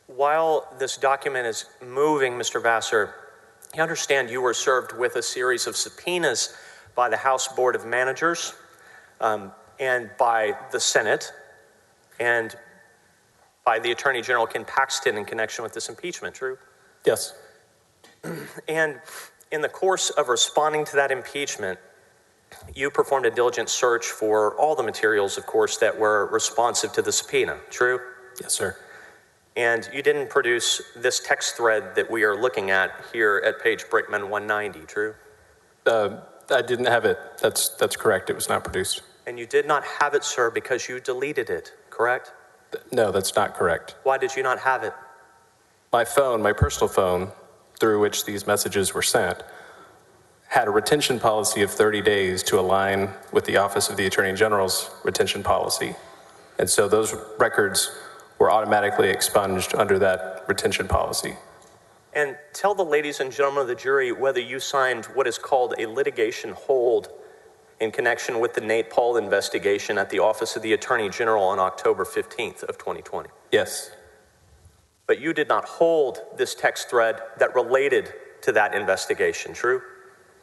While this document is moving, Mr. Vassar, you understand you were served with a series of subpoenas by the House Board of Managers and by the Senate and by the Attorney General Ken Paxton in connection with this impeachment, true? Yes. And in the course of responding to that impeachment, you performed a diligent search for all the materials, of course, that were responsive to the subpoena, true? Yes, sir. And you didn't produce this text thread that we are looking at here at page Brickman 190, true? I didn't have it. That's correct. It was not produced. And you did not have it, sir, because you deleted it, correct? No, that's not correct. Why did you not have it? My phone, my personal phone, through which these messages were sent, had a retention policy of 30 days to align with the Office of the Attorney General's retention policy. And so those records were automatically expunged under that retention policy. And tell the ladies and gentlemen of the jury whether you signed what is called a litigation hold in connection with the Nate Paul investigation at the Office of the Attorney General on October 15th of 2020. Yes. But you did not hold this text thread that related to that investigation, true?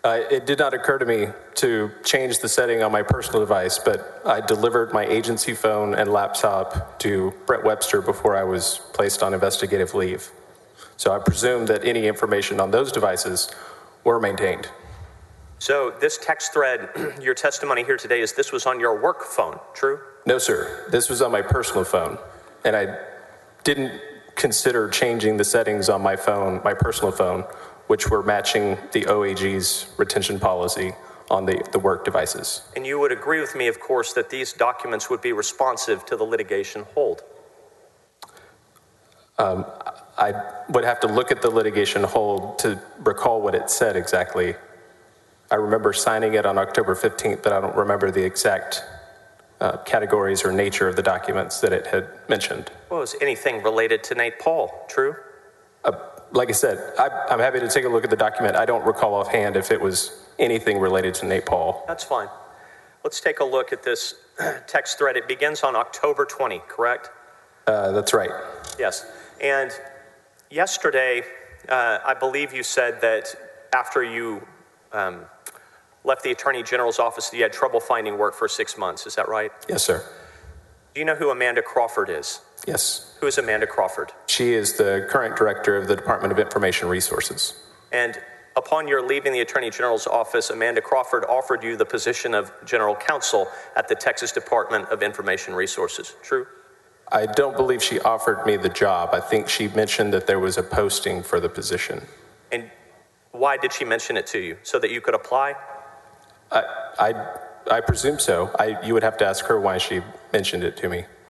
It did not occur to me to change the setting on my personal device, but I delivered my agency phone and laptop to Brett Webster before I was placed on investigative leave. So I presume that any information on those devices were maintained. So this text thread, your testimony here today is this was on your work phone, true? No, sir. This was on my personal phone, and I didn't consider changing the settings on my phone, my personal phone, which were matching the OAG's retention policy on the work devices. And you would agree with me, of course, that these documents would be responsive to the litigation hold. I would have to look at the litigation hold to recall what it said exactly. I remember signing it on October 15th, but I don't remember the exact categories or nature of the documents that it had mentioned. Well, was anything related to Nate Paul, true? Like I said, I'm happy to take a look at the document. I don't recall offhand if it was anything related to Nate Paul. That's fine. Let's take a look at this text thread. It begins on October 20, correct? That's right. Yes. And yesterday, I believe you said that after you left the Attorney General's office, you had trouble finding work for 6 months. Is that right? Yes, sir. Do you know who Amanda Crawford is? Yes. Who is Amanda Crawford? She is the current director of the Department of Information Resources. And upon your leaving the Attorney General's office, Amanda Crawford offered you the position of General Counsel at the Texas Department of Information Resources, true? I don't believe she offered me the job. I think she mentioned that there was a posting for the position. And why did she mention it to you? So that you could apply? I presume so. You would have to ask her why she mentioned it to me.